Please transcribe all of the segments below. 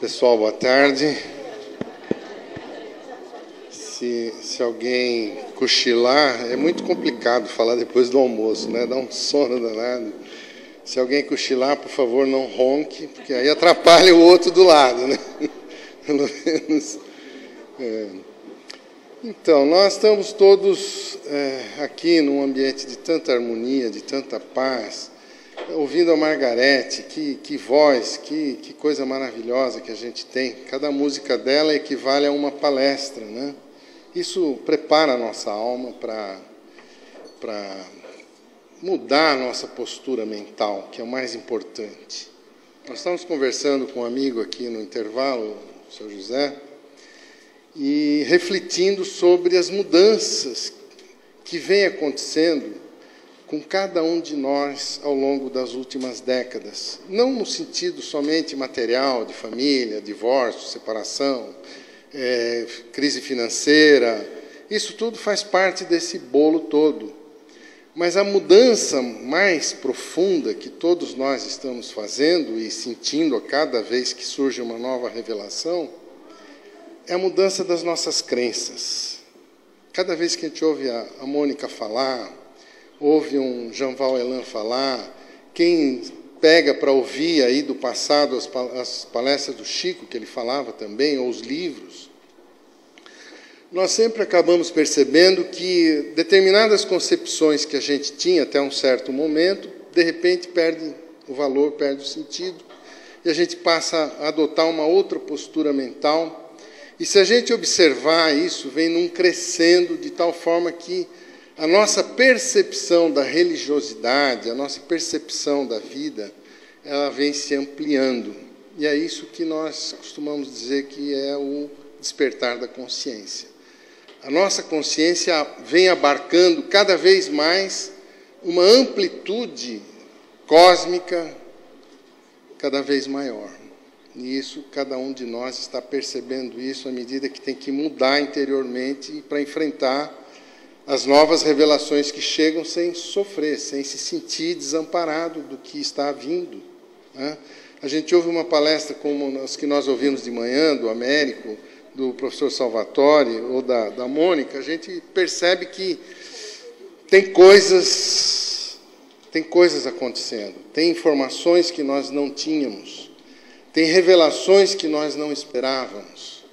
Pessoal, boa tarde. Se alguém cochilar, é muito complicado falar depois do almoço, né? Dá um sono danado. Se alguém cochilar, por favor, não ronque, porque aí atrapalha o outro do lado, né? Pelo menos. Então, nós estamos todos aqui num ambiente de tanta harmonia, de tanta paz, ouvindo a Margarete, que voz, que coisa maravilhosa que a gente tem. Cada música dela equivale a uma palestra, né? Isso prepara a nossa alma para mudar a nossa postura mental, que é o mais importante. Nós estamos conversando com um amigo aqui no intervalo, o Sr. José, e refletindo sobre as mudanças que vêm acontecendo com cada um de nós ao longo das últimas décadas. Não no sentido somente material, de família, divórcio, separação, crise financeira. Isso tudo faz parte desse bolo todo. Mas a mudança mais profunda que todos nós estamos fazendo e sentindo a cada vez que surge uma nova revelação é a mudança das nossas crenças. Cada vez que a gente ouve a Mônica falar, ouve um Jean Valjean falar, quem pega para ouvir aí do passado as palestras do Chico, que ele falava também, ou os livros, nós sempre acabamos percebendo que determinadas concepções que a gente tinha até um certo momento, de repente perde o valor, perde o sentido, e a gente passa a adotar uma outra postura mental. E se a gente observar isso, vem num crescendo de tal forma que a nossa percepção da religiosidade, a nossa percepção da vida, ela vem se ampliando. E é isso que nós costumamos dizer que é o despertar da consciência. A nossa consciência vem abarcando cada vez mais uma amplitude cósmica cada vez maior. E isso, cada um de nós está percebendo isso à medida que tem que mudar interiormente para enfrentar as novas revelações que chegam sem sofrer, sem se sentir desamparado do que está vindo, né? A gente ouve uma palestra como as que nós ouvimos de manhã, do Américo, do professor Salvatore ou da Mônica, a gente percebe que tem coisas acontecendo, tem informações que nós não tínhamos, tem revelações que nós não esperávamos,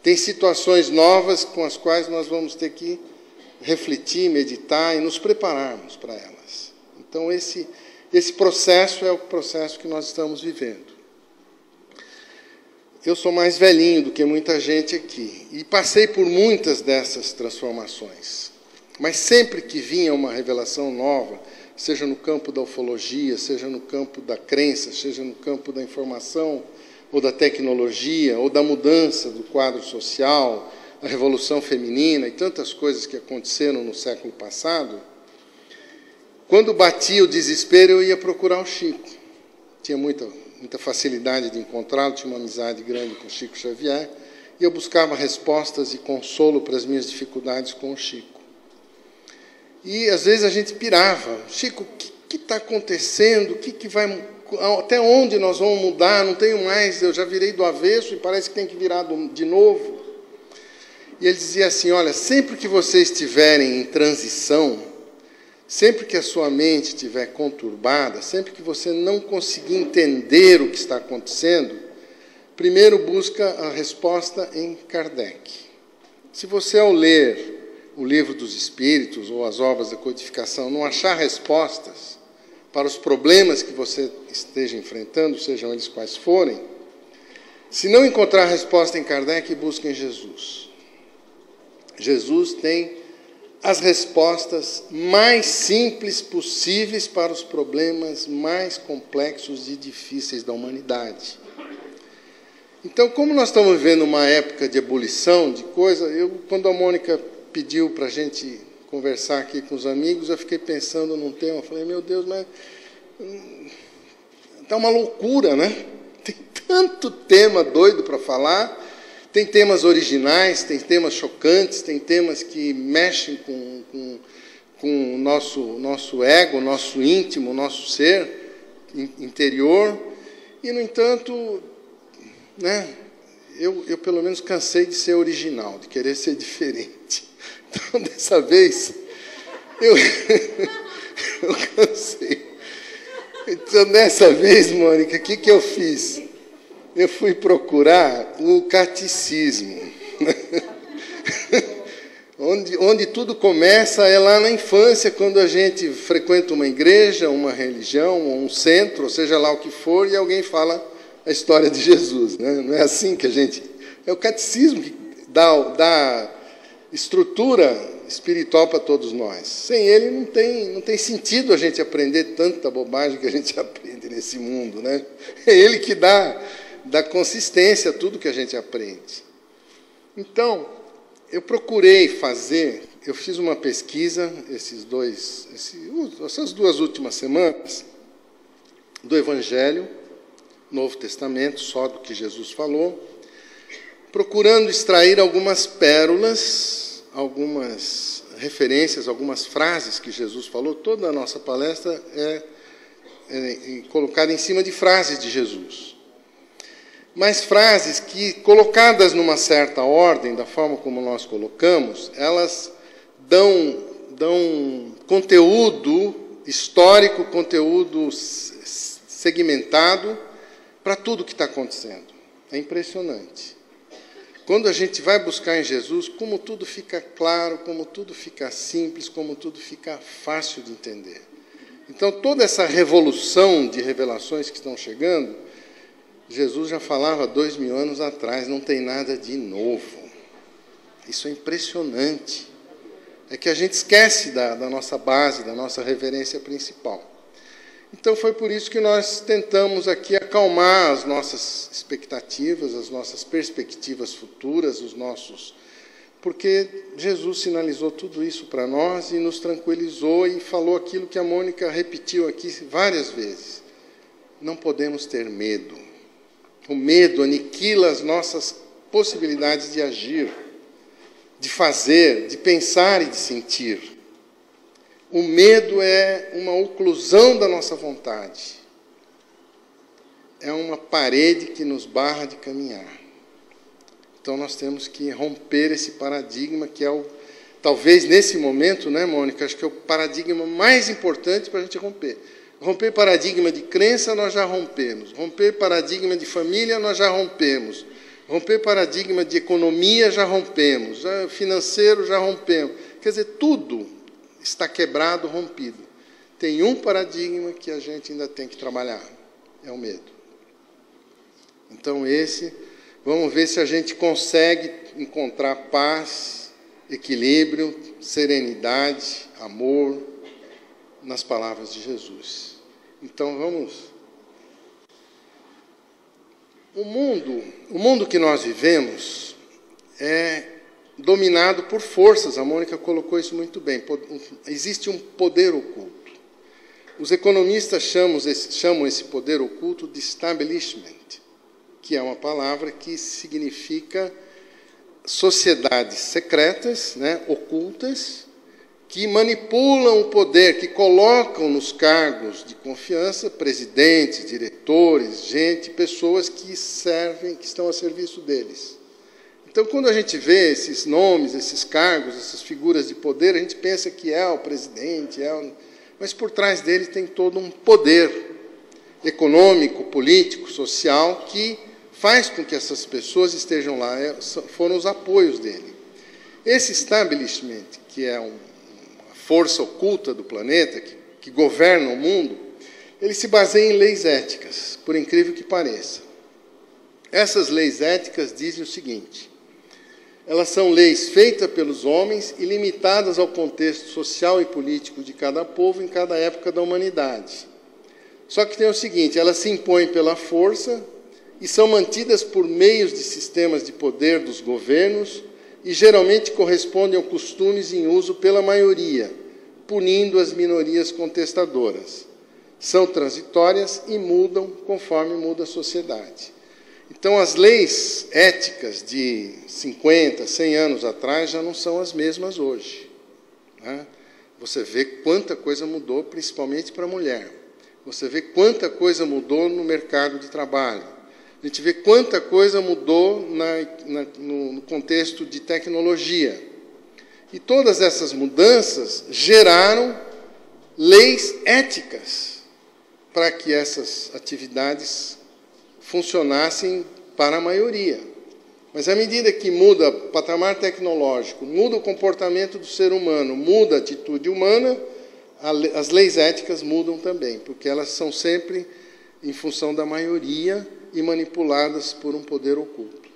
tem situações novas com as quais nós vamos ter que refletir, meditar e nos prepararmos para elas. Então, esse processo é o processo que nós estamos vivendo. Eu sou mais velhinho do que muita gente aqui e passei por muitas dessas transformações. Mas sempre que vinha uma revelação nova, seja no campo da ufologia, seja no campo da crença, seja no campo da informação, ou da tecnologia, ou da mudança do quadro social, a Revolução Feminina e tantas coisas que aconteceram no século passado, quando batia o desespero, eu ia procurar o Chico. Tinha muita facilidade de encontrá-lo, tinha uma amizade grande com o Chico Xavier, e eu buscava respostas e consolo para as minhas dificuldades com o Chico. E, às vezes, a gente pirava. Chico, o que está acontecendo? Até onde nós vamos mudar? Não tenho mais, eu já virei do avesso e parece que tem que virar de novo. E ele dizia assim, olha, sempre que vocês estiverem em transição, sempre que a sua mente estiver conturbada, sempre que você não conseguir entender o que está acontecendo, primeiro busca a resposta em Kardec. Se você, ao ler o Livro dos Espíritos ou as obras da codificação, não achar respostas para os problemas que você esteja enfrentando, sejam eles quais forem, se não encontrar resposta em Kardec, busque em Jesus. Jesus tem as respostas mais simples possíveis para os problemas mais complexos e difíceis da humanidade. Então, como nós estamos vivendo uma época de ebulição de coisa, quando a Mônica pediu para a gente conversar aqui com os amigos, eu fiquei pensando num tema, eu falei, meu Deus, mas está uma loucura, né? Tem tanto tema doido para falar. Tem temas originais, tem temas chocantes, tem temas que mexem com o nosso ego, nosso íntimo, nosso ser interior. E, no entanto, né? Eu pelo menos cansei de ser original, de querer ser diferente. Então, dessa vez, eu cansei. Então, dessa vez, Mônica, o que eu fiz? Eu fui procurar o catecismo. Onde tudo começa é lá na infância, quando a gente frequenta uma igreja, uma religião, um centro, ou seja lá o que for, e alguém fala a história de Jesus, né? Não é assim que a gente... É o catecismo que dá estrutura espiritual para todos nós. Sem ele não tem sentido a gente aprender tanta bobagem que a gente aprende nesse mundo, né? É ele que dá consistência a tudo que a gente aprende. Então, eu procurei fazer, eu fiz uma pesquisa essas 2 últimas semanas do Evangelho, Novo Testamento, só do que Jesus falou, procurando extrair algumas pérolas, algumas referências, algumas frases que Jesus falou. Toda a nossa palestra é colocada em cima de frases de Jesus. Mas frases que, colocadas numa certa ordem, da forma como nós colocamos, elas dão conteúdo histórico, conteúdo segmentado para tudo que está acontecendo. É impressionante. Quando a gente vai buscar em Jesus, como tudo fica claro, como tudo fica simples, como tudo fica fácil de entender. Então, toda essa revolução de revelações que estão chegando, Jesus já falava 2000 anos atrás, não tem nada de novo. Isso é impressionante. É que a gente esquece da nossa base, da nossa referência principal. Então, foi por isso que nós tentamos aqui acalmar as nossas expectativas, as nossas perspectivas futuras, porque Jesus sinalizou tudo isso para nós e nos tranquilizou e falou aquilo que a Mônica repetiu aqui várias vezes. Não podemos ter medo. O medo aniquila as nossas possibilidades de agir, de fazer, de pensar e de sentir. O medo é uma oclusão da nossa vontade. É uma parede que nos barra de caminhar. Então, nós temos que romper esse paradigma, que é talvez nesse momento, né, Mônica, acho que é o paradigma mais importante para a gente romper. Romper paradigma de crença, nós já rompemos. Romper paradigma de família, nós já rompemos. Romper paradigma de economia, já rompemos. Financeiro, já rompemos. Quer dizer, tudo está quebrado, rompido. Tem um paradigma que a gente ainda tem que trabalhar. É o medo. Então, vamos ver se a gente consegue encontrar paz, equilíbrio, serenidade, amor nas palavras de Jesus. Então, vamos. O mundo que nós vivemos é dominado por forças. A Mônica colocou isso muito bem. Existe um poder oculto. Os economistas chamam esse poder oculto de establishment, que é uma palavra que significa sociedades secretas, né, ocultas, que manipulam o poder, que colocam nos cargos de confiança presidentes, diretores, pessoas que estão a serviço deles. Então, quando a gente vê esses nomes, esses cargos, essas figuras de poder, a gente pensa que é o presidente, mas por trás dele tem todo um poder econômico, político, social, que faz com que essas pessoas estejam lá, foram os apoios dele. Esse establishment, que é uma força oculta do planeta, que governa o mundo, ele se baseia em leis éticas, por incrível que pareça. Essas leis éticas dizem o seguinte: elas são leis feitas pelos homens e limitadas ao contexto social e político de cada povo em cada época da humanidade. Só que tem o seguinte: elas se impõem pela força e são mantidas por meios de sistemas de poder dos governos e geralmente correspondem a costumes em uso pela maioria, punindo as minorias contestadoras. São transitórias e mudam conforme muda a sociedade. Então, as leis éticas de 50, 100 anos atrás já não são as mesmas hoje, né? Você vê quanta coisa mudou, principalmente para a mulher. Você vê quanta coisa mudou no mercado de trabalho. a gente vê quanta coisa mudou no contexto de tecnologia. E todas essas mudanças geraram leis éticas para que essas atividades funcionassem para a maioria. Mas à medida que muda o patamar tecnológico, muda o comportamento do ser humano, muda a atitude humana, as leis éticas mudam também, porque elas são sempre em função da maioria e manipuladas por um poder oculto.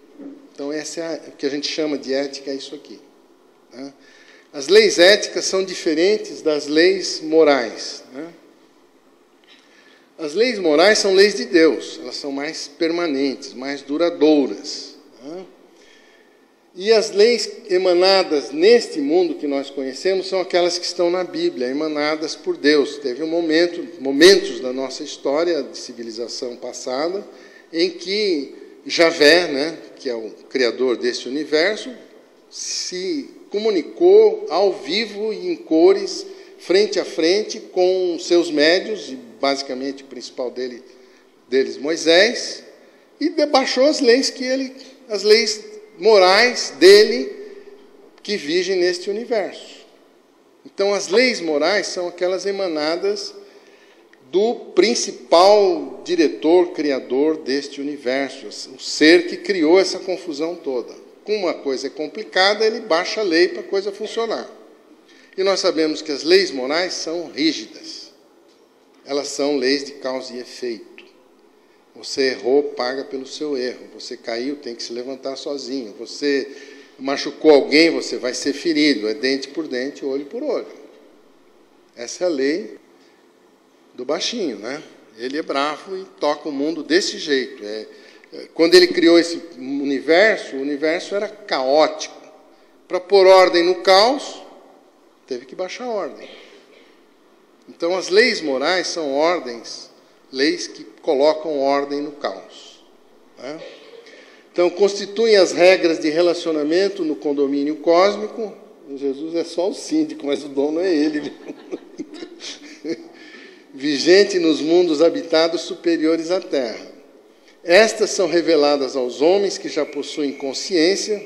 Então, essa é o que a gente chama de ética, é isso aqui. Né? As leis éticas são diferentes das leis morais. Né? As leis morais são leis de Deus, elas são mais permanentes, mais duradouras. Né? E as leis emanadas neste mundo que nós conhecemos são aquelas que estão na Bíblia, emanadas por Deus. Teve momentos da nossa história de civilização passada em que Javé, né, que é o criador desse universo, se comunicou ao vivo e em cores, frente a frente, com seus médios, e basicamente o principal deles, Moisés, e debaixou as leis morais dele que vigem neste universo. Então, as leis morais são aquelas emanadas do principal diretor, criador deste universo, o ser que criou essa confusão toda. Como uma coisa é complicada, ele baixa a lei para a coisa funcionar. E nós sabemos que as leis morais são rígidas. Elas são leis de causa e efeito. Você errou, paga pelo seu erro. Você caiu, tem que se levantar sozinho. Você machucou alguém, você vai ser ferido. É dente por dente, olho por olho. Essa é a lei do baixinho, né? Ele é bravo e toca o mundo desse jeito. Quando ele criou esse universo, o universo era caótico. Para pôr ordem no caos, teve que baixar a ordem. Então, as leis morais são leis que colocam ordem no caos. Né? Então, constituem as regras de relacionamento no condomínio cósmico. Jesus é só o síndico, mas o dono é ele. Vigente nos mundos habitados superiores à Terra. Estas são reveladas aos homens que já possuem consciência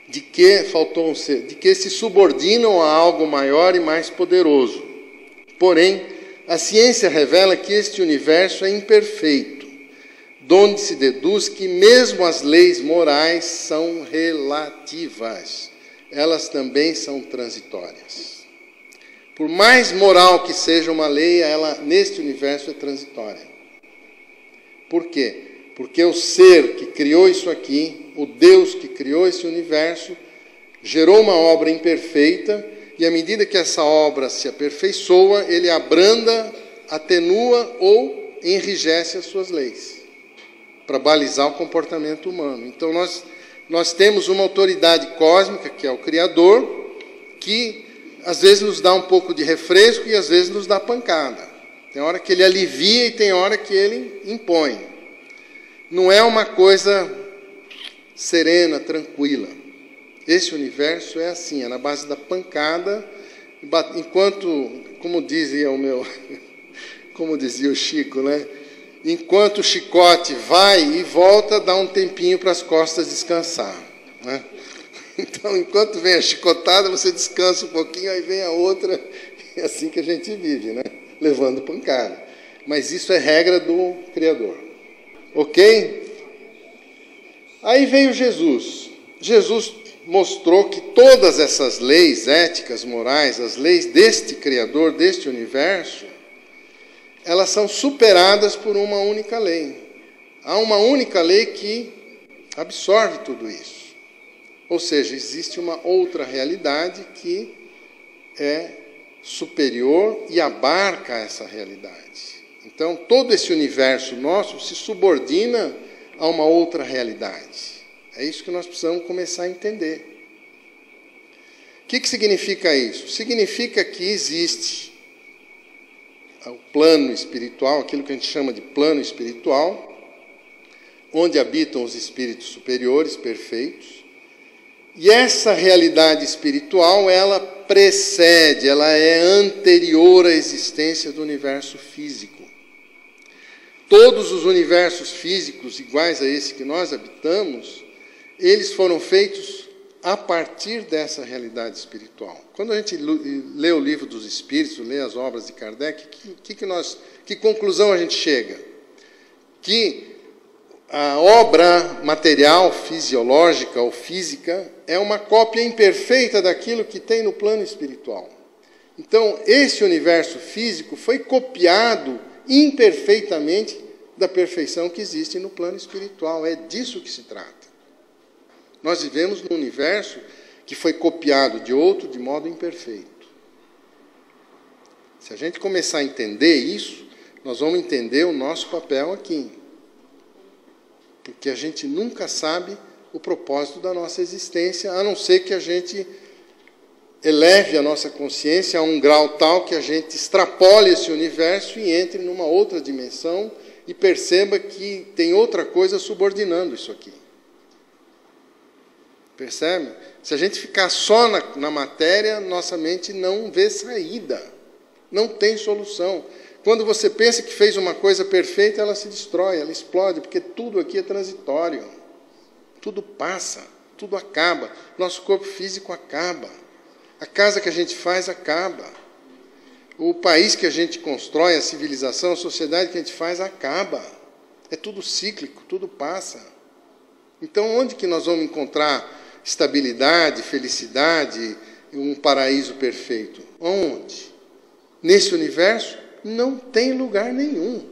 de que se subordinam a algo maior e mais poderoso. Porém, a ciência revela que este universo é imperfeito, donde se deduz que mesmo as leis morais são relativas. Elas também são transitórias. Por mais moral que seja uma lei, ela, neste universo, é transitória. Por quê? Porque o ser que criou isso aqui, o Deus que criou esse universo, gerou uma obra imperfeita, e à medida que essa obra se aperfeiçoa, ele abranda, atenua ou enrijece as suas leis, para balizar o comportamento humano. Então, nós temos uma autoridade cósmica, que é o Criador, que às vezes nos dá um pouco de refresco e às vezes nos dá pancada. Tem hora que ele alivia e tem hora que ele impõe. Não é uma coisa serena, tranquila. Esse universo é assim, é na base da pancada, enquanto, como dizia o Chico, né? Enquanto o chicote vai e volta, dá um tempinho para as costas descansar. Né? Então, enquanto vem a chicotada, você descansa um pouquinho, aí vem a outra. É assim que a gente vive, né? Levando pancada. Mas isso é regra do Criador. Ok? Aí veio Jesus. Jesus mostrou que todas essas leis éticas, morais, as leis deste Criador, deste universo, elas são superadas por uma única lei. Há uma única lei que absorve tudo isso. Ou seja, existe uma outra realidade que é superior e abarca essa realidade. Então, todo esse universo nosso se subordina a uma outra realidade. É isso que nós precisamos começar a entender. O que significa isso? Significa que existe o plano espiritual, aquilo que a gente chama de plano espiritual, onde habitam os espíritos superiores, perfeitos. E essa realidade espiritual, ela precede, ela é anterior à existência do universo físico. todos os universos físicos iguais a esse que nós habitamos, eles foram feitos a partir dessa realidade espiritual. Quando a gente lê o Livro dos Espíritos, lê as obras de Kardec, que conclusão a gente chega? Que a obra material, fisiológica ou física, é uma cópia imperfeita daquilo que tem no plano espiritual. Então, esse universo físico foi copiado imperfeitamente da perfeição que existe no plano espiritual. É disso que se trata. Nós vivemos num universo que foi copiado de outro de modo imperfeito. Se a gente começar a entender isso, nós vamos entender o nosso papel aqui. Porque a gente nunca sabe o propósito da nossa existência, a não ser que a gente eleve a nossa consciência a um grau tal que a gente extrapole esse universo e entre numa outra dimensão e perceba que tem outra coisa subordinando isso aqui. Percebe? Se a gente ficar só na matéria, nossa mente não vê saída, não tem solução. Quando você pensa que fez uma coisa perfeita, ela se destrói, ela explode, porque tudo aqui é transitório. Tudo passa, tudo acaba. Nosso corpo físico acaba. A casa que a gente faz acaba. O país que a gente constrói, a civilização, a sociedade que a gente faz acaba. É tudo cíclico, tudo passa. Então, onde que nós vamos encontrar estabilidade, felicidade, um paraíso perfeito? Onde? Nesse universo? Não tem lugar nenhum.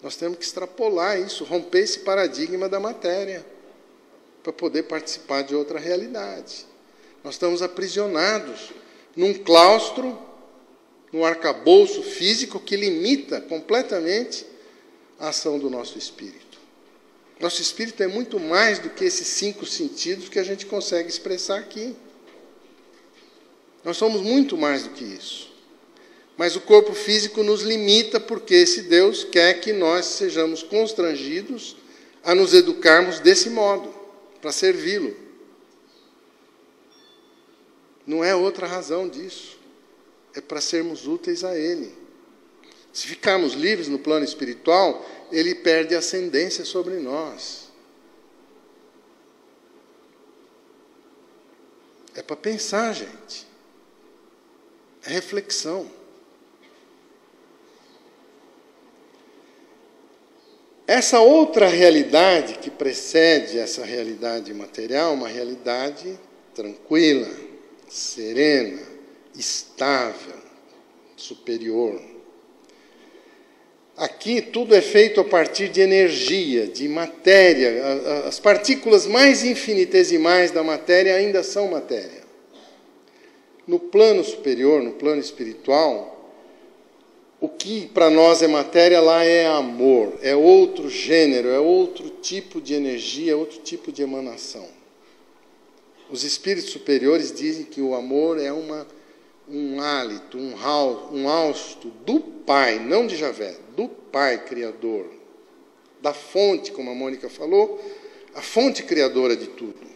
Nós temos que extrapolar isso, romper esse paradigma da matéria, para poder participar de outra realidade. Nós estamos aprisionados num claustro, num arcabouço físico que limita completamente a ação do nosso espírito. Nosso espírito é muito mais do que esses 5 sentidos que a gente consegue expressar aqui. Nós somos muito mais do que isso. Mas o corpo físico nos limita porque esse Deus quer que nós sejamos constrangidos a nos educarmos desse modo, para servi-lo. Não é outra razão disso. É para sermos úteis a Ele. Se ficarmos livres no plano espiritual, Ele perde ascendência sobre nós. É para pensar, gente. É reflexão. Essa outra realidade que precede essa realidade material, uma realidade tranquila, serena, estável, superior. Aqui tudo é feito a partir de energia, de matéria. As partículas mais infinitesimais da matéria ainda são matéria. No plano superior, no plano espiritual, o que para nós é matéria, lá é amor, é outro gênero, é outro tipo de energia, outro tipo de emanação. Os espíritos superiores dizem que o amor é um hálito, um hausto do Pai, não de Javé, do Pai Criador, da fonte, como a Mônica falou, a fonte criadora de tudo.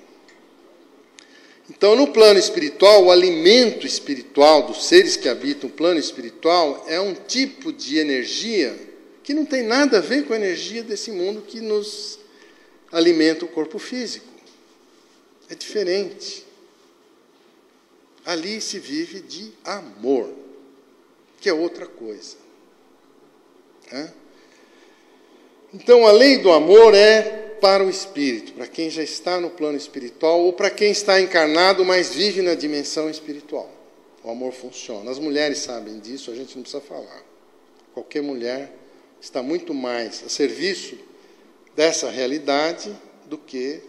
Então, no plano espiritual, o alimento espiritual dos seres que habitam o plano espiritual é um tipo de energia que não tem nada a ver com a energia desse mundo que nos alimenta o corpo físico. É diferente. Ali se vive de amor, que é outra coisa. Então, a lei do amor é para o espírito, para quem já está no plano espiritual ou para quem está encarnado, mas vive na dimensão espiritual. O amor funciona. As mulheres sabem disso, a gente não precisa falar. Qualquer mulher está muito mais a serviço dessa realidade do que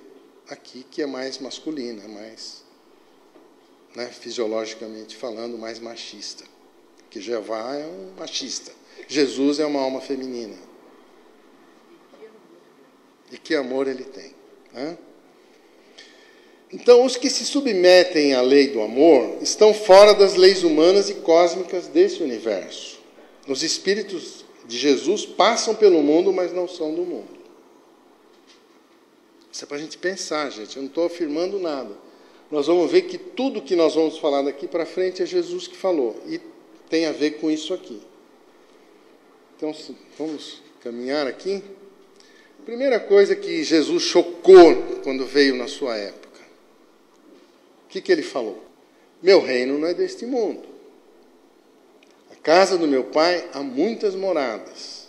aqui, que é mais masculina, mais, fisiologicamente falando, mais machista. Que Jeová é um machista. Jesus é uma alma feminina. E que amor ele tem. Então, os que se submetem à lei do amor estão fora das leis humanas e cósmicas desse universo. Os espíritos de Jesus passam pelo mundo, mas não são do mundo. Isso é para a gente pensar, gente. Eu não estou afirmando nada. Nós vamos ver que tudo que nós vamos falar daqui para frente é Jesus que falou. E tem a ver com isso aqui. Então, vamos caminhar aqui. Primeira coisa que Jesus chocou quando veio na sua época. O que ele falou? Meu reino não é deste mundo. A casa do meu pai há muitas moradas.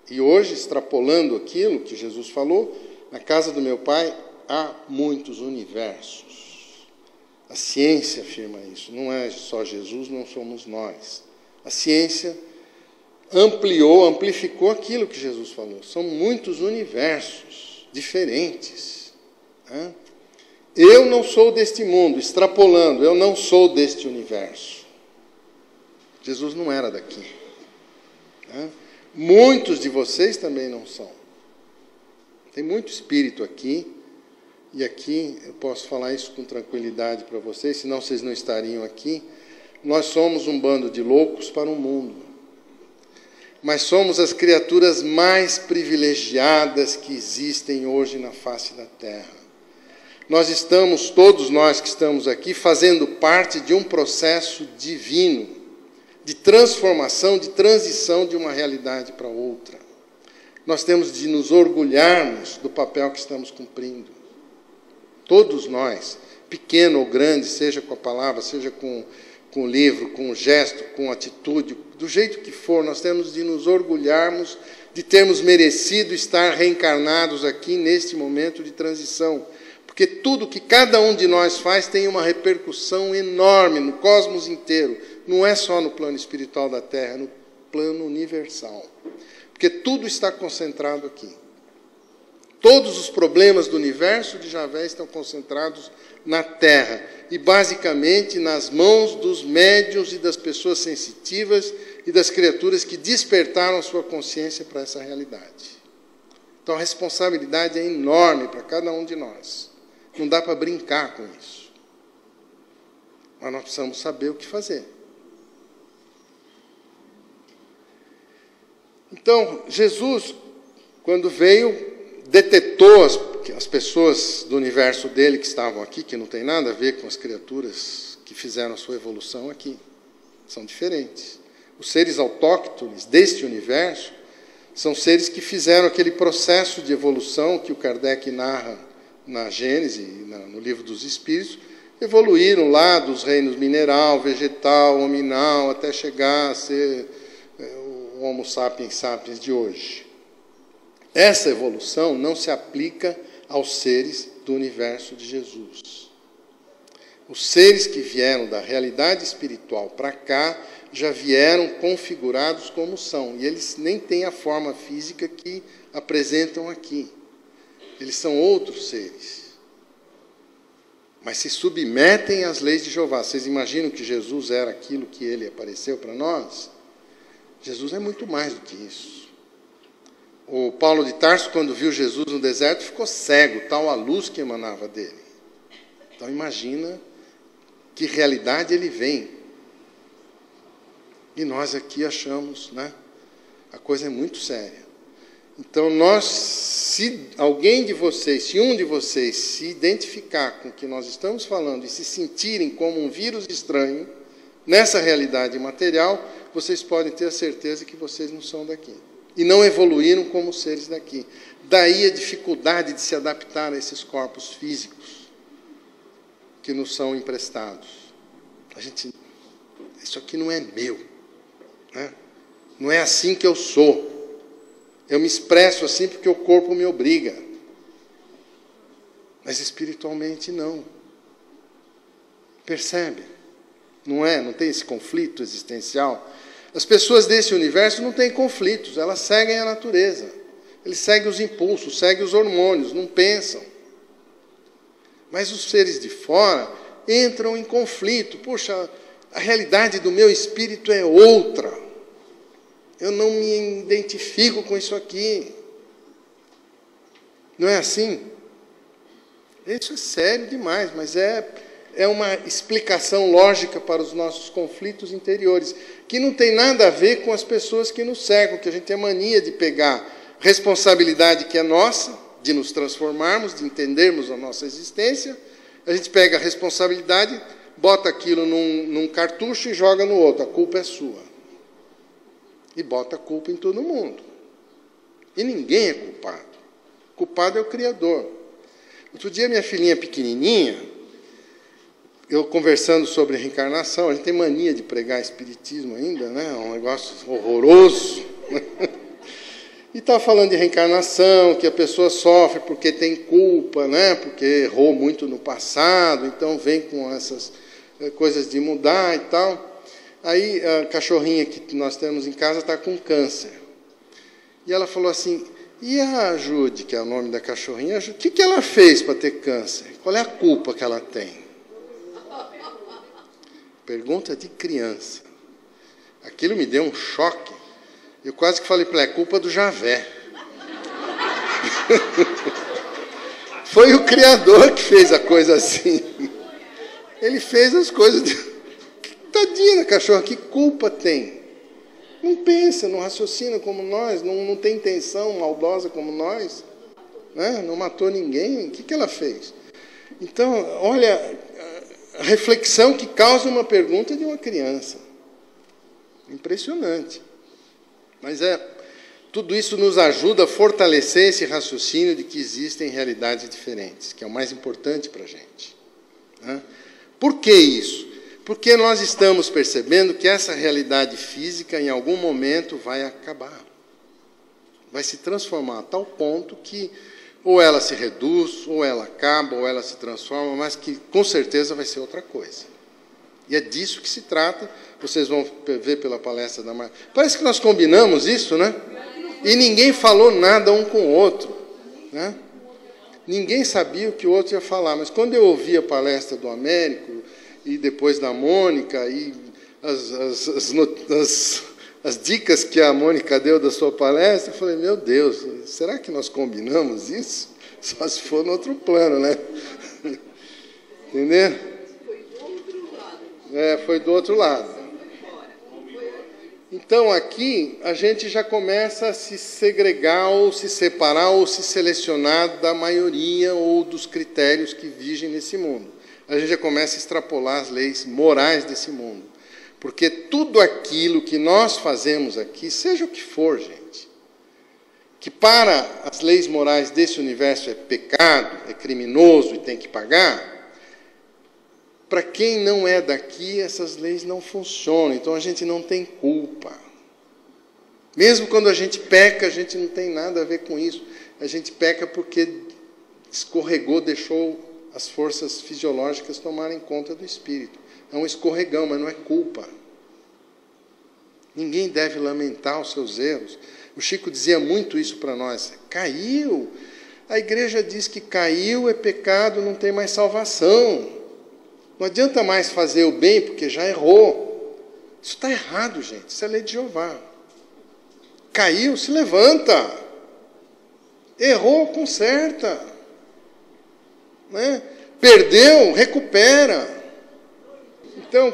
E hoje, extrapolando aquilo que Jesus falou, na casa do meu pai há muitos universos. A ciência afirma isso. Não é só Jesus, não somos nós. A ciência amplificou aquilo que Jesus falou. São muitos universos diferentes. Eu não sou deste mundo, extrapolando, eu não sou deste universo. Jesus não era daqui. Muitos de vocês também não são. Tem muito espírito aqui, e aqui eu posso falar isso com tranquilidade para vocês, senão vocês não estariam aqui. Nós somos um bando de loucos para o mundo. Mas somos as criaturas mais privilegiadas que existem hoje na face da Terra. Nós estamos, todos nós que estamos aqui, fazendo parte de um processo divino, de transformação, de transição de uma realidade para outra. Nós temos de nos orgulharmos do papel que estamos cumprindo. Todos nós, pequeno ou grande, seja com a palavra, seja com o livro, com o gesto, com a atitude, do jeito que for, nós temos de nos orgulharmos de termos merecido estar reencarnados aqui neste momento de transição. Porque tudo que cada um de nós faz tem uma repercussão enorme no cosmos inteiro. Não é só no plano espiritual da Terra, é no plano universal. Porque tudo está concentrado aqui. Todos os problemas do universo de Javé estão concentrados na Terra. E, basicamente, nas mãos dos médiuns e das pessoas sensitivas e das criaturas que despertaram sua consciência para essa realidade. Então, a responsabilidade é enorme para cada um de nós. Não dá para brincar com isso. Mas nós precisamos saber o que fazer. Então, Jesus, quando veio, detetou as pessoas do universo dele que estavam aqui, que não tem nada a ver com as criaturas que fizeram a sua evolução aqui. São diferentes. Os seres autóctones deste universo são seres que fizeram aquele processo de evolução que o Kardec narra na Gênese, no Livro dos Espíritos, evoluíram lá dos reinos mineral, vegetal, hominal, até chegar a ser o Homo sapiens sapiens de hoje. Essa evolução não se aplica aos seres do universo de Jesus. Os seres que vieram da realidade espiritual para cá já vieram configurados como são. E eles nem têm a forma física que apresentam aqui. Eles são outros seres. Mas se submetem às leis de Jeová. Vocês imaginam que Jesus era aquilo que ele apareceu para nós? Jesus é muito mais do que isso. O Paulo de Tarso, quando viu Jesus no deserto, ficou cego, tal a luz que emanava dele. Então, imagina que realidade ele vem. E nós aqui achamos, né? A coisa é muito séria. Então, se alguém de vocês, se um de vocês se identificar com o que nós estamos falando e se sentirem como um vírus estranho, nessa realidade material, vocês podem ter a certeza que vocês não são daqui. E não evoluíram como seres daqui. Daí a dificuldade de se adaptar a esses corpos físicos que nos são emprestados. Isso aqui não é meu. Né? Não é assim que eu sou. Eu me expresso assim porque o corpo me obriga. Mas espiritualmente não. Percebe? Não tem esse conflito existencial. As pessoas desse universo não têm conflitos, elas seguem a natureza. Eles seguem os impulsos, seguem os hormônios, não pensam. Mas os seres de fora entram em conflito. Poxa, a realidade do meu espírito é outra. Eu não me identifico com isso aqui. Não é assim? Isso é sério demais, mas é uma explicação lógica para os nossos conflitos interiores, que não tem nada a ver com as pessoas que nos cercam, que a gente tem mania de pegar responsabilidade que é nossa, de nos transformarmos, de entendermos a nossa existência, a gente pega a responsabilidade, bota aquilo num cartucho e joga no outro, a culpa é sua. e bota a culpa em todo mundo. E ninguém é culpado. O culpado é o Criador. Outro dia, minha filhinha pequenininha, eu conversando sobre reencarnação, a gente tem mania de pregar espiritismo ainda, né? Um negócio horroroso. E estava falando de reencarnação, que a pessoa sofre porque tem culpa, né? Porque errou muito no passado, então vem com essas coisas de mudar e tal. Aí a cachorrinha que nós temos em casa está com câncer. E ela falou assim, e a Jude, que é o nome da cachorrinha, o que ela fez para ter câncer? Qual é a culpa que ela tem? Pergunta de criança. Aquilo me deu um choque. Eu quase que falei para ela, é culpa do Javé. Foi o Criador que fez a coisa assim. Ele fez as coisas... Tadinha da cachorra, que culpa tem? Não pensa, não raciocina como nós, não tem intenção maldosa como nós, né? Não matou ninguém, o que ela fez? Então, olha, a reflexão que causa uma pergunta de uma criança. Impressionante. Mas tudo isso nos ajuda a fortalecer esse raciocínio de que existem realidades diferentes, que é o mais importante para a gente, né? Por que isso? Porque nós estamos percebendo que essa realidade física, em algum momento, vai acabar. Vai se transformar a tal ponto que ou ela se reduz, ou ela acaba, ou ela se transforma, mas que, com certeza, vai ser outra coisa. E é disso que se trata. Vocês vão ver pela palestra da Marta. Parece que nós combinamos isso, né? E ninguém falou nada um com o outro, né? Ninguém sabia o que o outro ia falar. Mas quando eu ouvi a palestra do Américo, e depois da Mônica, e as dicas que a Mônica deu da sua palestra, eu falei, meu Deus, será que nós combinamos isso? Só se for no outro plano, né? Entendeu? Foi do outro lado. Então, aqui, a gente já começa a se segregar, ou se separar, ou se selecionar da maioria, ou dos critérios que vigem nesse mundo. A gente já começa a extrapolar as leis morais desse mundo. Porque tudo aquilo que nós fazemos aqui, seja o que for, gente, que para as leis morais desse universo é pecado, é criminoso e tem que pagar, para quem não é daqui, essas leis não funcionam. Então, a gente não tem culpa. Mesmo quando a gente peca, a gente não tem nada a ver com isso. A gente peca porque escorregou, deixou as forças fisiológicas tomarem conta do espírito. É um escorregão, mas não é culpa. Ninguém deve lamentar os seus erros. O Chico dizia muito isso para nós. Caiu. A igreja diz que caiu, é pecado, não tem mais salvação. Não adianta mais fazer o bem, porque já errou. Isso está errado, gente. Isso é lei de Jeová. Caiu, se levanta. Errou, conserta. Né? Perdeu, recupera. Então,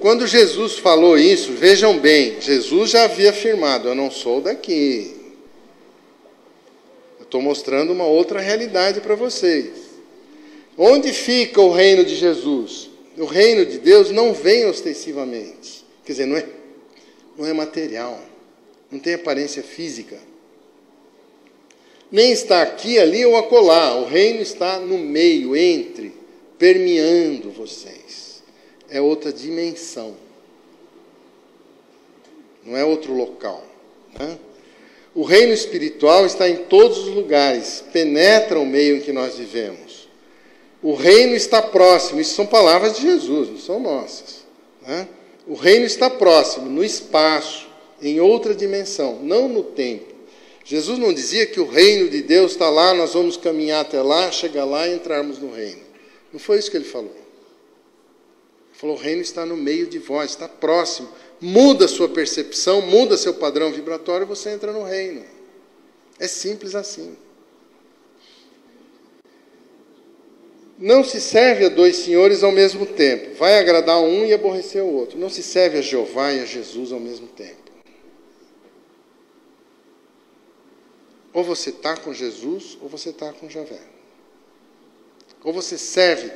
quando Jesus falou isso, vejam bem, Jesus já havia afirmado, eu não sou daqui. Eu estou mostrando uma outra realidade para vocês. Onde fica o reino de Jesus? O reino de Deus não vem ostensivamente. Quer dizer, não é material. Não tem aparência física. Nem está aqui, ali ou acolá. O reino está no meio, entre, permeando vocês. É outra dimensão. Não é outro local, né? O reino espiritual está em todos os lugares. Penetra o meio em que nós vivemos. O reino está próximo. Isso são palavras de Jesus, não são nossas, né? O reino está próximo, no espaço, em outra dimensão, não no tempo. Jesus não dizia que o reino de Deus está lá, nós vamos caminhar até lá, chegar lá e entrarmos no reino. Não foi isso que ele falou. Ele falou, o reino está no meio de vós, está próximo. Muda a sua percepção, muda seu padrão vibratório e você entra no reino. É simples assim. Não se serve a dois senhores ao mesmo tempo. Vai agradar um e aborrecer o outro. Não se serve a Jeová e a Jesus ao mesmo tempo. Ou você está com Jesus, ou você está com Javé. Ou você serve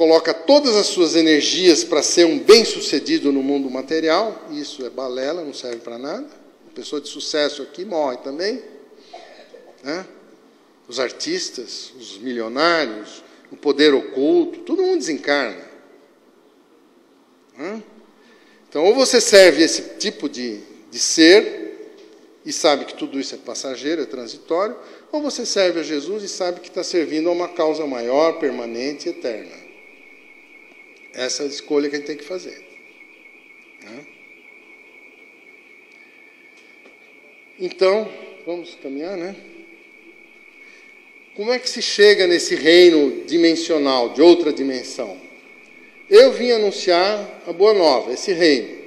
coloca todas as suas energias para ser um bem-sucedido no mundo material, isso é balela, não serve para nada. A pessoa de sucesso aqui morre também, né? Os artistas, os milionários, o poder oculto, todo mundo desencarna. Então, ou você serve esse tipo de ser e sabe que tudo isso é passageiro, é transitório, ou você serve a Jesus e sabe que está servindo a uma causa maior, permanente e eterna. Essa é a escolha que a gente tem que fazer. Então, vamos caminhar, né? Como é que se chega nesse reino dimensional, de outra dimensão? Eu vim anunciar a boa nova, esse reino.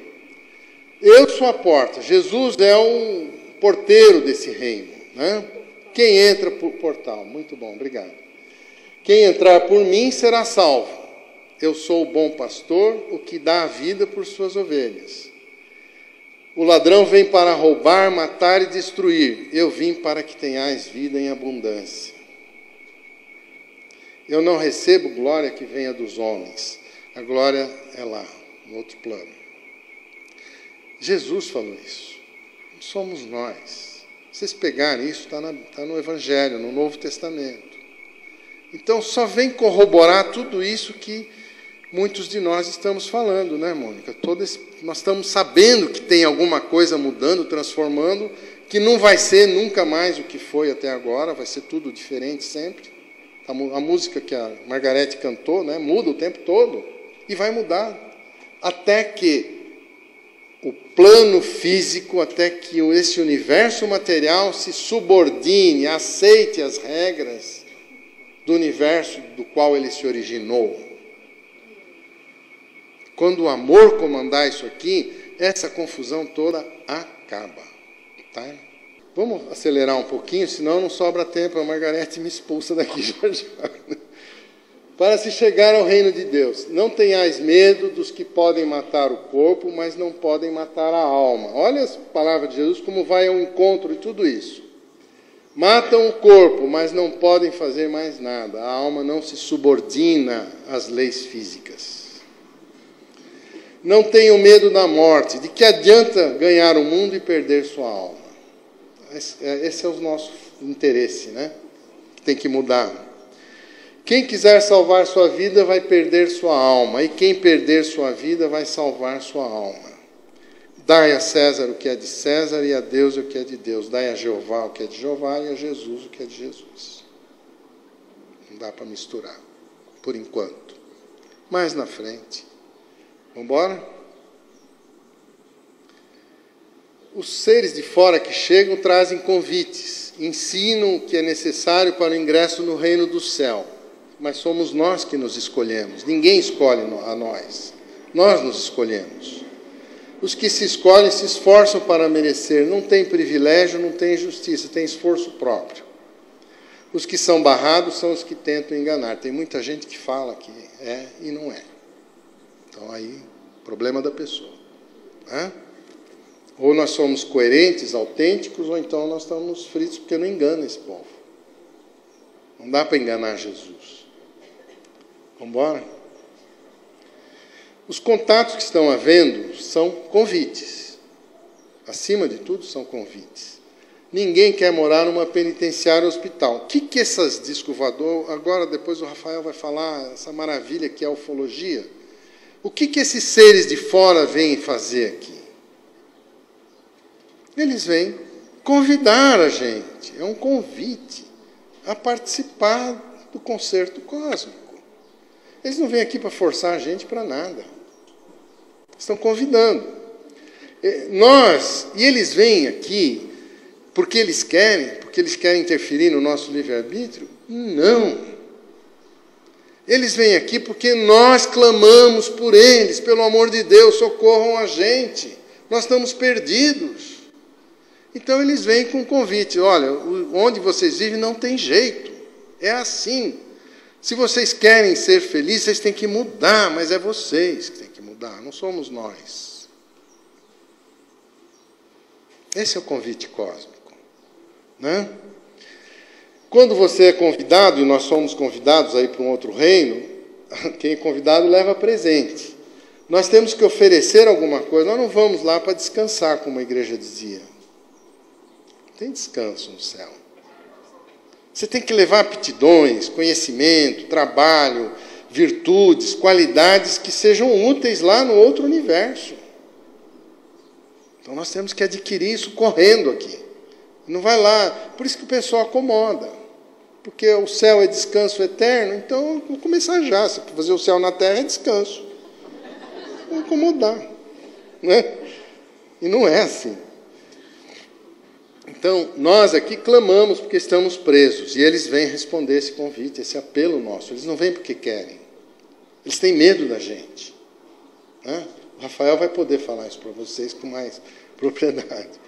Eu sou a porta. Jesus é o porteiro desse reino, né? Quem entra por portal? Muito bom, obrigado. Quem entrar por mim será salvo. Eu sou o bom pastor, o que dá a vida por suas ovelhas. O ladrão vem para roubar, matar e destruir. Eu vim para que tenhais vida em abundância. Eu não recebo glória que venha dos homens. A glória é lá, no outro plano. Jesus falou isso. Não somos nós. Vocês pegarem isso, está no Evangelho, no Novo Testamento. Então, só vem corroborar tudo isso que muitos de nós estamos falando, né, Mônica? Nós estamos sabendo que tem alguma coisa mudando, transformando, que não vai ser nunca mais o que foi até agora, vai ser tudo diferente sempre. A música que a Margarete cantou, né, muda o tempo todo e vai mudar. Até que o plano físico, até que esse universo material se subordine, aceite as regras do universo do qual ele se originou. Quando o amor comandar isso aqui, essa confusão toda acaba. Tá? Vamos acelerar um pouquinho, senão não sobra tempo, a Margarete me expulsa daqui já já. Para se chegar ao reino de Deus, não tenhais medo dos que podem matar o corpo, mas não podem matar a alma. Olha as palavras de Jesus, como vai ao encontro de tudo isso. Matam o corpo, mas não podem fazer mais nada. A alma não se subordina às leis físicas. Não tenham medo da morte. De que adianta ganhar o mundo e perder sua alma? Esse é o nosso interesse, né? Tem que mudar. Quem quiser salvar sua vida vai perder sua alma, e quem perder sua vida vai salvar sua alma. Dai a César o que é de César, e a Deus o que é de Deus. Dai a Jeová o que é de Jeová, e a Jesus o que é de Jesus. Não dá para misturar, por enquanto. Mais na frente. Vamos embora? Os seres de fora que chegam trazem convites, ensinam o que é necessário para o ingresso no reino do céu. Mas somos nós que nos escolhemos. Ninguém escolhe a nós. Nós nos escolhemos. Os que se escolhem se esforçam para merecer. Não tem privilégio, não tem justiça, tem esforço próprio. Os que são barrados são os que tentam enganar. Tem muita gente que fala que é e não é. Então, aí, problema da pessoa. Ou nós somos coerentes, autênticos, ou então nós estamos fritos porque não engana esse povo. Não dá para enganar Jesus. Vamos embora? Os contatos que estão havendo são convites. Acima de tudo, são convites. Ninguém quer morar numa penitenciária ou hospital. O que essas disco voador... Agora, depois o Rafael vai falar essa maravilha que é a ufologia. O que esses seres de fora vêm fazer aqui? Eles vêm convidar a gente. É um convite a participar do concerto cósmico. Eles não vêm aqui para forçar a gente para nada. Estão convidando. E eles vêm aqui porque eles querem interferir no nosso livre-arbítrio? Não. Eles vêm aqui porque nós clamamos por eles, pelo amor de Deus, socorram a gente. Nós estamos perdidos. Então eles vêm com um convite. Olha, onde vocês vivem não tem jeito. É assim. Se vocês querem ser felizes, vocês têm que mudar, mas é vocês que têm que mudar, não somos nós. Esse é o convite cósmico, né? Quando você é convidado, e nós somos convidados aí para um outro reino, quem é convidado leva presente. Nós temos que oferecer alguma coisa. Nós não vamos lá para descansar, como a igreja dizia. Não tem descanso no céu. Você tem que levar aptidões, conhecimento, trabalho, virtudes, qualidades que sejam úteis lá no outro universo. Então nós temos que adquirir isso correndo aqui. Não vai lá. Por isso que o pessoal acomoda. Porque o céu é descanso eterno, então vou começar já. Se fazer o céu na terra é descanso. Vou acomodar. Né? E não é assim. Então, nós aqui clamamos porque estamos presos. E eles vêm responder esse convite, esse apelo nosso. Eles não vêm porque querem. Eles têm medo da gente. Né? O Rafael vai poder falar isso para vocês com mais propriedade.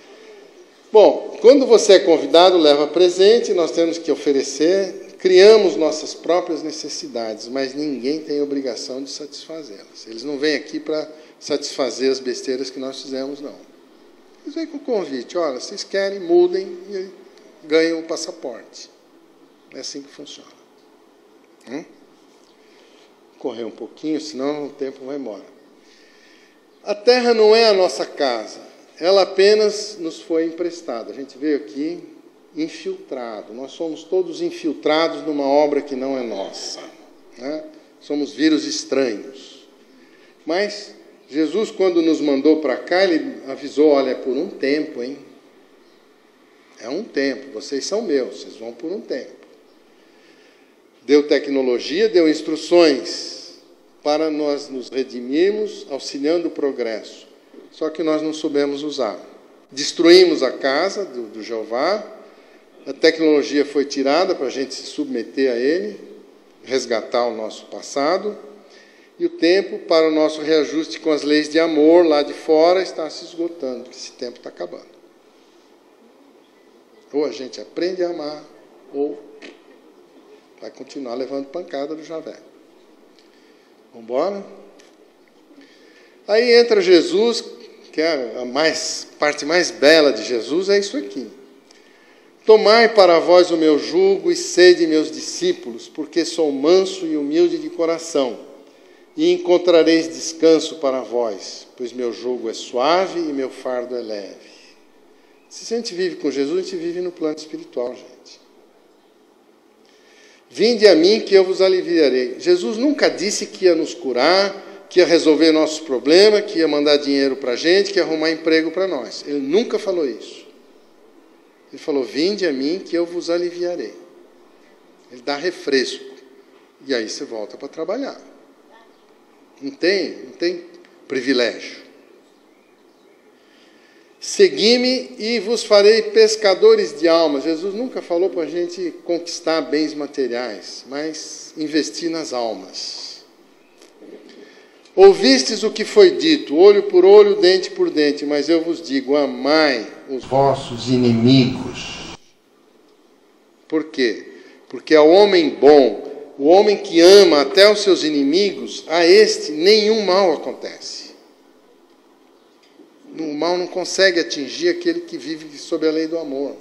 Bom, quando você é convidado, leva presente, nós temos que oferecer, criamos nossas próprias necessidades, mas ninguém tem obrigação de satisfazê-las. Eles não vêm aqui para satisfazer as besteiras que nós fizemos, não. Eles vêm com o convite, olha, vocês querem, mudem e ganham o passaporte. É assim que funciona. Vou correr um pouquinho, senão o tempo vai embora. A terra não é a nossa casa. Ela apenas nos foi emprestada. A gente veio aqui infiltrado. Nós somos todos infiltrados numa obra que não é nossa. Né? Somos vírus estranhos. Mas Jesus, quando nos mandou para cá, ele avisou, olha, é por um tempo, hein? É um tempo. Vocês são meus, vocês vão por um tempo. Deu tecnologia, deu instruções para nós nos redimirmos, auxiliando o progresso. Só que nós não soubemos usar. Destruímos a casa do Jeová, a tecnologia foi tirada para a gente se submeter a ele, resgatar o nosso passado, e o tempo para o nosso reajuste com as leis de amor lá de fora está se esgotando, porque esse tempo está acabando. Ou a gente aprende a amar, ou vai continuar levando pancada do Javé. Vamos embora? Aí entra Jesus, que é a parte mais bela de Jesus, é isso aqui. Tomai para vós o meu jugo e sede meus discípulos, porque sou manso e humilde de coração, e encontrareis descanso para vós, pois meu jugo é suave e meu fardo é leve. Se a gente vive com Jesus, a gente vive no plano espiritual, gente. Vinde a mim que eu vos aliviarei. Jesus nunca disse que ia nos curar, que ia resolver nossos problemas, que ia mandar dinheiro para a gente, que ia arrumar emprego para nós. Ele nunca falou isso. Ele falou, vinde a mim que eu vos aliviarei. Ele dá refresco. E aí você volta para trabalhar. Não tem privilégio. Segui-me e vos farei pescadores de almas. Jesus nunca falou para a gente conquistar bens materiais, mas investir nas almas. Ouvistes o que foi dito, olho por olho, dente por dente, mas eu vos digo, amai os vossos inimigos. Por quê? Porque ao homem bom, o homem que ama até os seus inimigos, a este nenhum mal acontece. O mal não consegue atingir aquele que vive sob a lei do amor.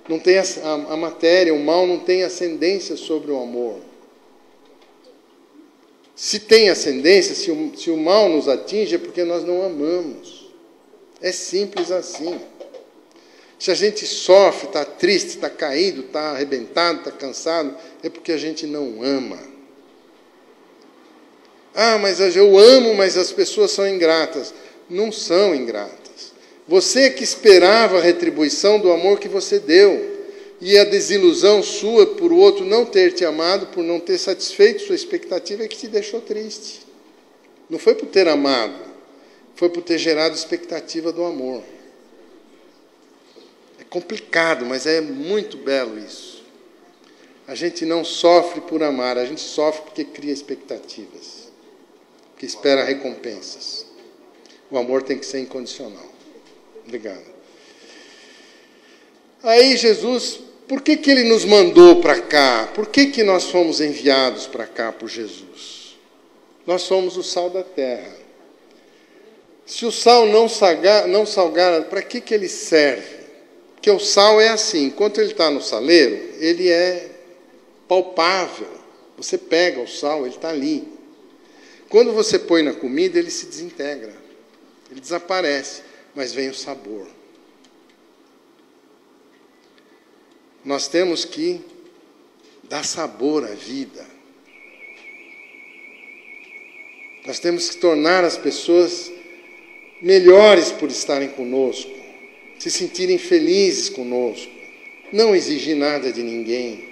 Não tem a matéria, o mal não tem ascendência sobre o amor. Se tem ascendência, se o mal nos atinge, é porque nós não amamos. É simples assim. Se a gente sofre, está triste, está caído, está arrebentado, está cansado, é porque a gente não ama. Ah, mas eu amo, mas as pessoas são ingratas. Não são ingratas. Você que esperava a retribuição do amor que você deu, e a desilusão sua por o outro não ter te amado, por não ter satisfeito sua expectativa, é que te deixou triste. Não foi por ter amado, foi por ter gerado expectativa do amor. É complicado, mas é muito belo isso. A gente não sofre por amar, a gente sofre porque cria expectativas, porque espera recompensas. O amor tem que ser incondicional. Obrigado. Aí Jesus, por que ele nos mandou para cá? Por que nós fomos enviados para cá por Jesus? Nós somos o sal da terra. Se o sal não salgar, para que ele serve? Porque o sal é assim, enquanto ele está no saleiro, ele é palpável. Você pega o sal, ele está ali. Quando você põe na comida, ele se desintegra. Ele desaparece, mas vem o sabor. Nós temos que dar sabor à vida. Nós temos que tornar as pessoas melhores por estarem conosco, se sentirem felizes conosco, não exigir nada de ninguém.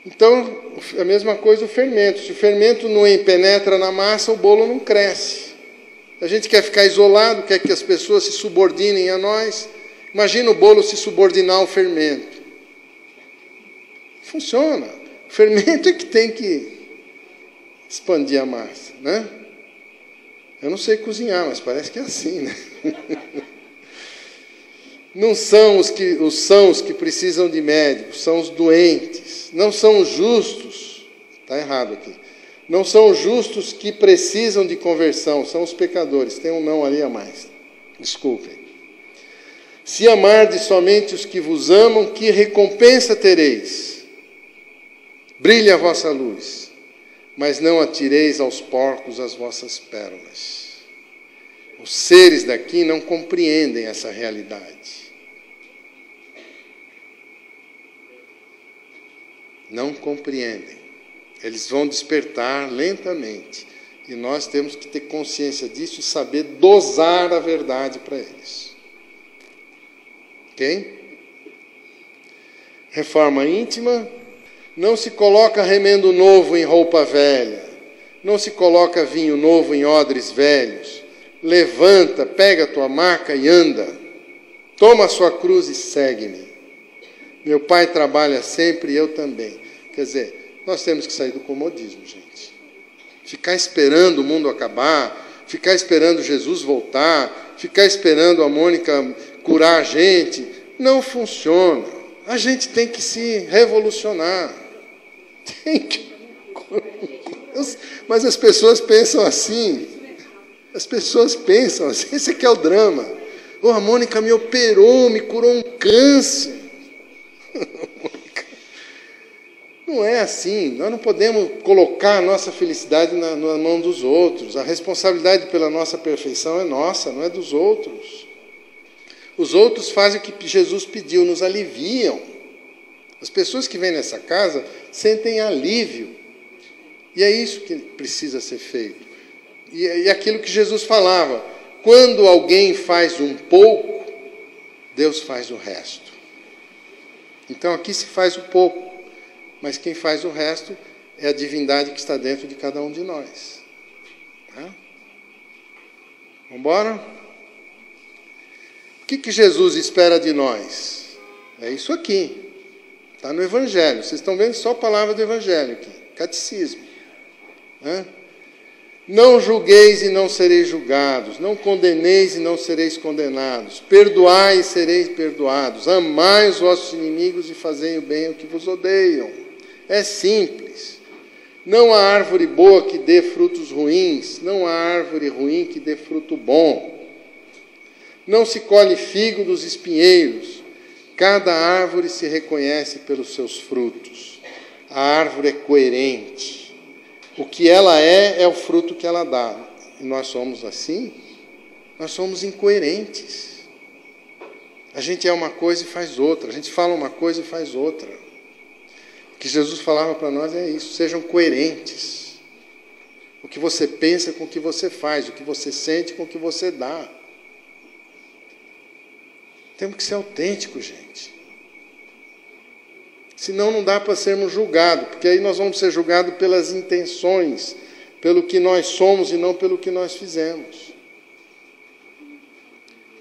Então, a mesma coisa o fermento. Se o fermento não penetra na massa, o bolo não cresce. A gente quer ficar isolado, quer que as pessoas se subordinem a nós. Imagina o bolo se subordinar ao fermento. Funciona. O fermento é que tem que expandir a massa, né? Eu não sei cozinhar, mas parece que é assim, né? Não são os sãos que precisam de médicos, são os doentes. Não são os justos, está errado aqui. Não são os justos que precisam de conversão, são os pecadores. Tem um não ali a mais. Desculpem. Se amardes somente os que vos amam, que recompensa tereis? Brilhe a vossa luz, mas não atireis aos porcos as vossas pérolas. Os seres daqui não compreendem essa realidade. Não compreendem. Eles vão despertar lentamente. E nós temos que ter consciência disso e saber dosar a verdade para eles. Ok? Reforma íntima. Não se coloca remendo novo em roupa velha. Não se coloca vinho novo em odres velhos. Levanta, pega a tua maca e anda. Toma a sua cruz e segue-me. Meu pai trabalha sempre e eu também. Quer dizer, nós temos que sair do comodismo, gente. Ficar esperando o mundo acabar, ficar esperando Jesus voltar, ficar esperando a Mônica curar a gente, não funciona. A gente tem que se revolucionar. Mas as pessoas pensam assim. As pessoas pensam assim. Esse aqui é o drama. Oh, a Mônica me operou, me curou um câncer. Não é assim. Nós não podemos colocar a nossa felicidade na mão dos outros. A responsabilidade pela nossa perfeição é nossa, não é dos outros. Os outros fazem o que Jesus pediu, nos aliviam. As pessoas que vêm nessa casa sentem alívio. E é isso que precisa ser feito. E aquilo que Jesus falava, quando alguém faz um pouco, Deus faz o resto. Então aqui se faz o pouco, mas quem faz o resto é a divindade que está dentro de cada um de nós. Vamos embora? O que Jesus espera de nós? É isso aqui. Está no Evangelho. Vocês estão vendo só a palavra do Evangelho aqui. Catecismo. Não julgueis e não sereis julgados. Não condeneis e não sereis condenados. Perdoai e sereis perdoados. Amai os vossos inimigos e fazei o bem ao que vos odeiam. É simples. Não há árvore boa que dê frutos ruins. Não há árvore ruim que dê fruto bom. Não se colhe figo dos espinheiros. Cada árvore se reconhece pelos seus frutos. A árvore é coerente. O que ela é o fruto que ela dá. E nós somos assim? Nós somos incoerentes. A gente é uma coisa e faz outra. A gente fala uma coisa e faz outra. O que Jesus falava para nós é isso. Sejam coerentes. O que você pensa com o que você faz. O que você sente com o que você dá. Temos que ser autênticos, gente. Senão não dá para sermos julgados, porque aí nós vamos ser julgados pelas intenções, pelo que nós somos e não pelo que nós fizemos.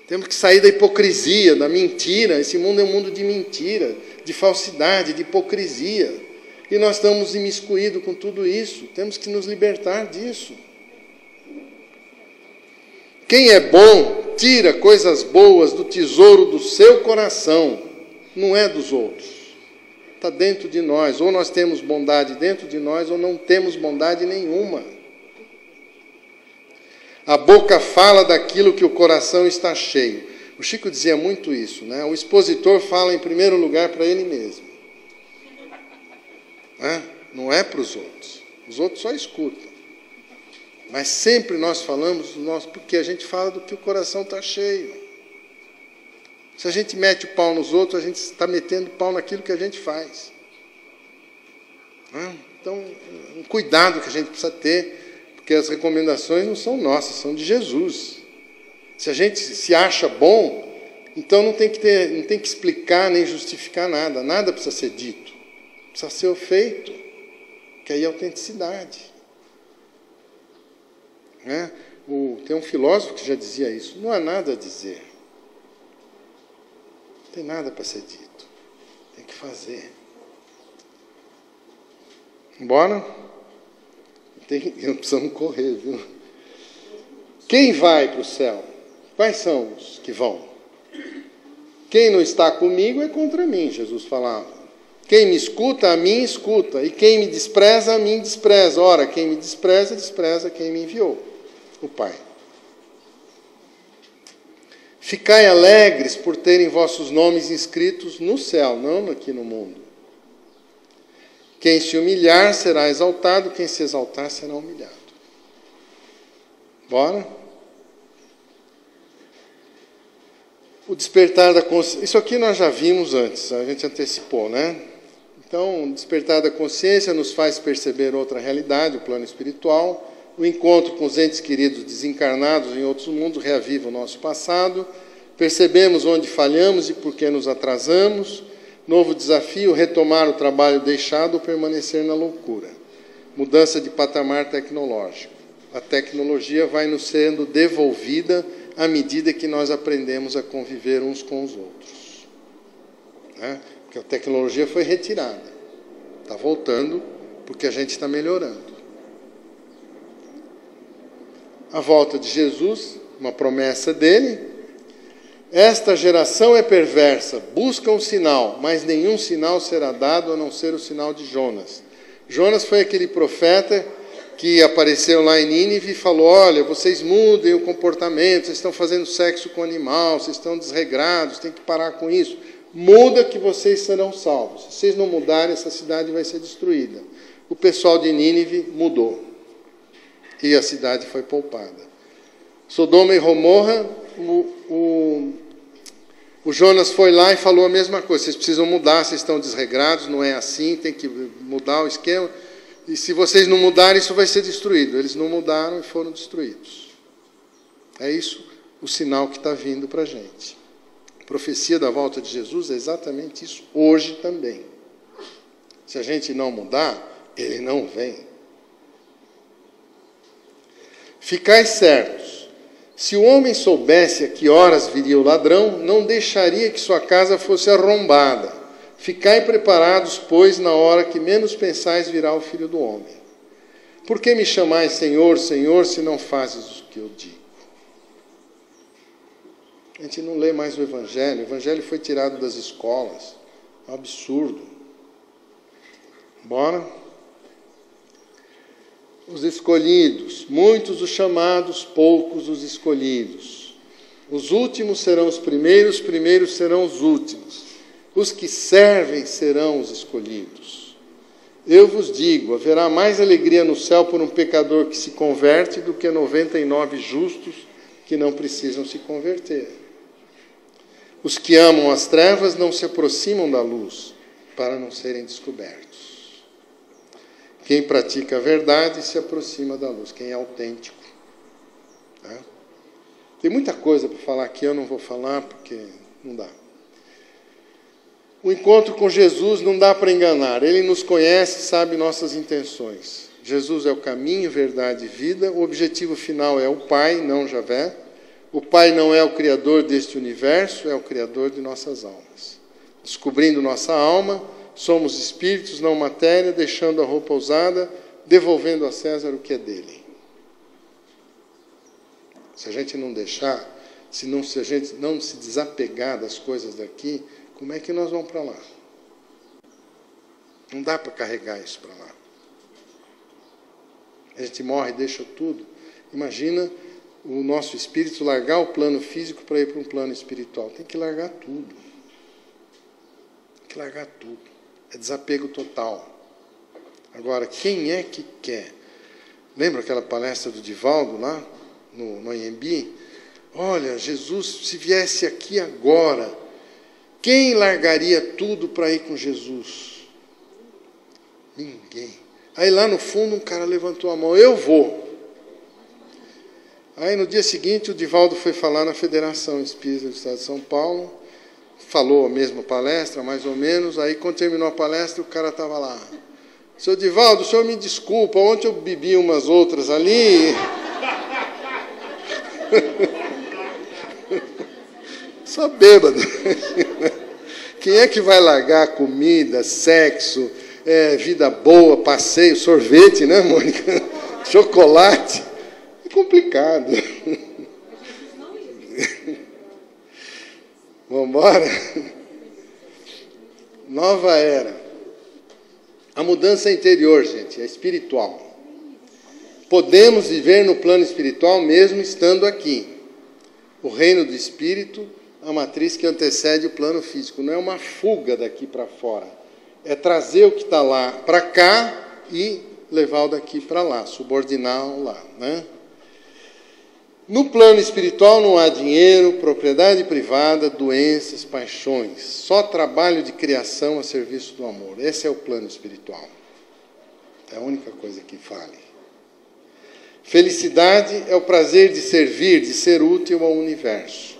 Temos que sair da hipocrisia, da mentira. Esse mundo é um mundo de mentira, de falsidade, de hipocrisia. E nós estamos imiscuídos com tudo isso. Temos que nos libertar disso. Quem é bom, tira coisas boas do tesouro do seu coração, não é dos outros. Está dentro de nós. Ou nós temos bondade dentro de nós, ou não temos bondade nenhuma. A boca fala daquilo que o coração está cheio. O Chico dizia muito isso, né? O expositor fala em primeiro lugar para ele mesmo. Não é para os outros só escutam. Mas sempre nós falamos do nosso, porque a gente fala do que o coração está cheio. Se a gente mete o pau nos outros, a gente está metendo o pau naquilo que a gente faz. Então, um cuidado que a gente precisa ter, porque as recomendações não são nossas, são de Jesus. Se a gente se acha bom, então não tem que explicar nem justificar nada. Nada precisa ser dito. Precisa ser feito. Que aí é autenticidade. Tem um filósofo que já dizia isso. Não há nada a dizer. Não tem nada para ser dito. Tem que fazer. Bora? Não precisamos correr, viu? Quem vai para o céu? Quais são os que vão? Quem não está comigo é contra mim, Jesus falava. Quem me escuta, a mim escuta. E quem me despreza, a mim despreza. Ora, quem me despreza, despreza quem me enviou, o Pai. Ficai alegres por terem vossos nomes inscritos no céu, não aqui no mundo. Quem se humilhar será exaltado, quem se exaltar será humilhado. Bora? O despertar da consciência. Isso aqui nós já vimos antes, a gente antecipou, né? Então, o despertar da consciência nos faz perceber outra realidade, o plano espiritual. O encontro com os entes queridos desencarnados em outros mundos reaviva o nosso passado. Percebemos onde falhamos e por que nos atrasamos. Novo desafio, retomar o trabalho deixado ou permanecer na loucura. Mudança de patamar tecnológico. A tecnologia vai nos sendo devolvida à medida que nós aprendemos a conviver uns com os outros. Porque a tecnologia foi retirada. Está voltando porque a gente está melhorando. A volta de Jesus, uma promessa dele. Esta geração é perversa, busca um sinal, mas nenhum sinal será dado a não ser o sinal de Jonas. Jonas foi aquele profeta que apareceu lá em Nínive e falou: olha, vocês mudem o comportamento, vocês estão fazendo sexo com animal, vocês estão desregrados, tem que parar com isso. Muda que vocês serão salvos. Se vocês não mudarem, essa cidade vai ser destruída. O pessoal de Nínive mudou. E a cidade foi poupada. Sodoma e Gomorra, o Jonas foi lá e falou a mesma coisa. Vocês precisam mudar, vocês estão desregrados, não é assim, tem que mudar o esquema. E se vocês não mudarem, isso vai ser destruído. Eles não mudaram e foram destruídos. É isso o sinal que está vindo para a gente. A profecia da volta de Jesus é exatamente isso, hoje também. Se a gente não mudar, ele não vem. Ficai certos, se o homem soubesse a que horas viria o ladrão, não deixaria que sua casa fosse arrombada. Ficai preparados, pois, na hora que menos pensais virá o Filho do Homem. Por que me chamais Senhor, Senhor, se não fazes o que eu digo? A gente não lê mais o Evangelho foi tirado das escolas. É um absurdo. Bora? Os escolhidos, muitos os chamados, poucos os escolhidos. Os últimos serão os primeiros serão os últimos. Os que servem serão os escolhidos. Eu vos digo, haverá mais alegria no céu por um pecador que se converte do que 99 justos que não precisam se converter. Os que amam as trevas não se aproximam da luz para não serem descobertos. Quem pratica a verdade se aproxima da luz, quem é autêntico. Tá? Tem muita coisa para falar aqui, eu não vou falar porque não dá. O encontro com Jesus não dá para enganar. Ele nos conhece, sabe nossas intenções. Jesus é o caminho, verdade e vida. O objetivo final é o Pai, não Javé. O Pai não é o criador deste universo, é o criador de nossas almas. Descobrindo nossa alma, somos espíritos, não matéria, deixando a roupa usada, devolvendo a César o que é dele. Se a gente não deixar, se a gente não se desapegar das coisas daqui, como é que nós vamos para lá? Não dá para carregar isso para lá. A gente morre e deixa tudo. Imagina o nosso espírito largar o plano físico para ir para um plano espiritual. Tem que largar tudo. Tem que largar tudo. É desapego total. Agora, quem é que quer? Lembra aquela palestra do Divaldo lá, no Anhembi? Olha, Jesus, se viesse aqui agora, quem largaria tudo para ir com Jesus? Ninguém. Aí lá no fundo um cara levantou a mão, eu vou. Aí no dia seguinte o Divaldo foi falar na Federação Espírita do Estado de São Paulo, falou a mesma palestra, mais ou menos, aí quando terminou a palestra o cara estava lá. Seu Divaldo, o senhor me desculpa, ontem eu bebi umas outras ali. Só bêbado. Quem é que vai largar comida, sexo, vida boa, passeio, sorvete, né, Mônica? Chocolate. É complicado. Vamos embora? Nova era. A mudança interior, gente, é espiritual. Podemos viver no plano espiritual mesmo estando aqui. O reino do espírito, a matriz que antecede o plano físico. Não é uma fuga daqui para fora. É trazer o que está lá para cá e levar o daqui para lá, subordinar o lá, né? No plano espiritual não há dinheiro, propriedade privada, doenças, paixões. Só trabalho de criação a serviço do amor. Esse é o plano espiritual. É a única coisa que vale. Felicidade é o prazer de servir, de ser útil ao universo.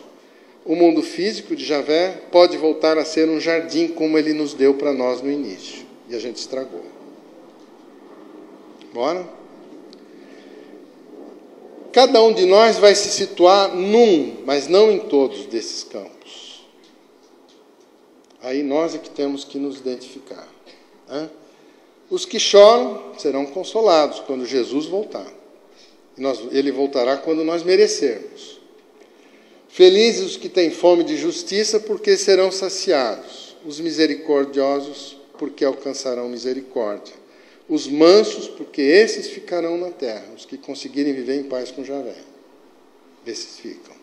O mundo físico de Javé pode voltar a ser um jardim como ele nos deu para nós no início. E a gente estragou. Bora? Cada um de nós vai se situar num, mas não em todos desses campos. Aí nós é que temos que nos identificar. Né? Os que choram serão consolados quando Jesus voltar. Ele voltará quando nós merecermos. Felizes os que têm fome de justiça, porque serão saciados. Os misericordiosos, porque alcançarão misericórdia. Os mansos, porque esses ficarão na terra. Os que conseguirem viver em paz com Javé. Esses ficam.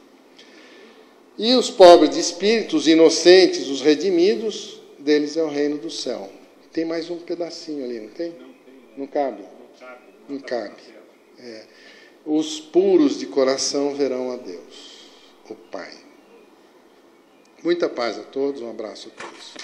E os pobres de espírito, os inocentes, os redimidos, deles é o reino do céu. Tem mais um pedacinho ali, não tem? Não cabe? Não cabe. Os puros de coração verão a Deus, o Pai. Muita paz a todos, um abraço a todos.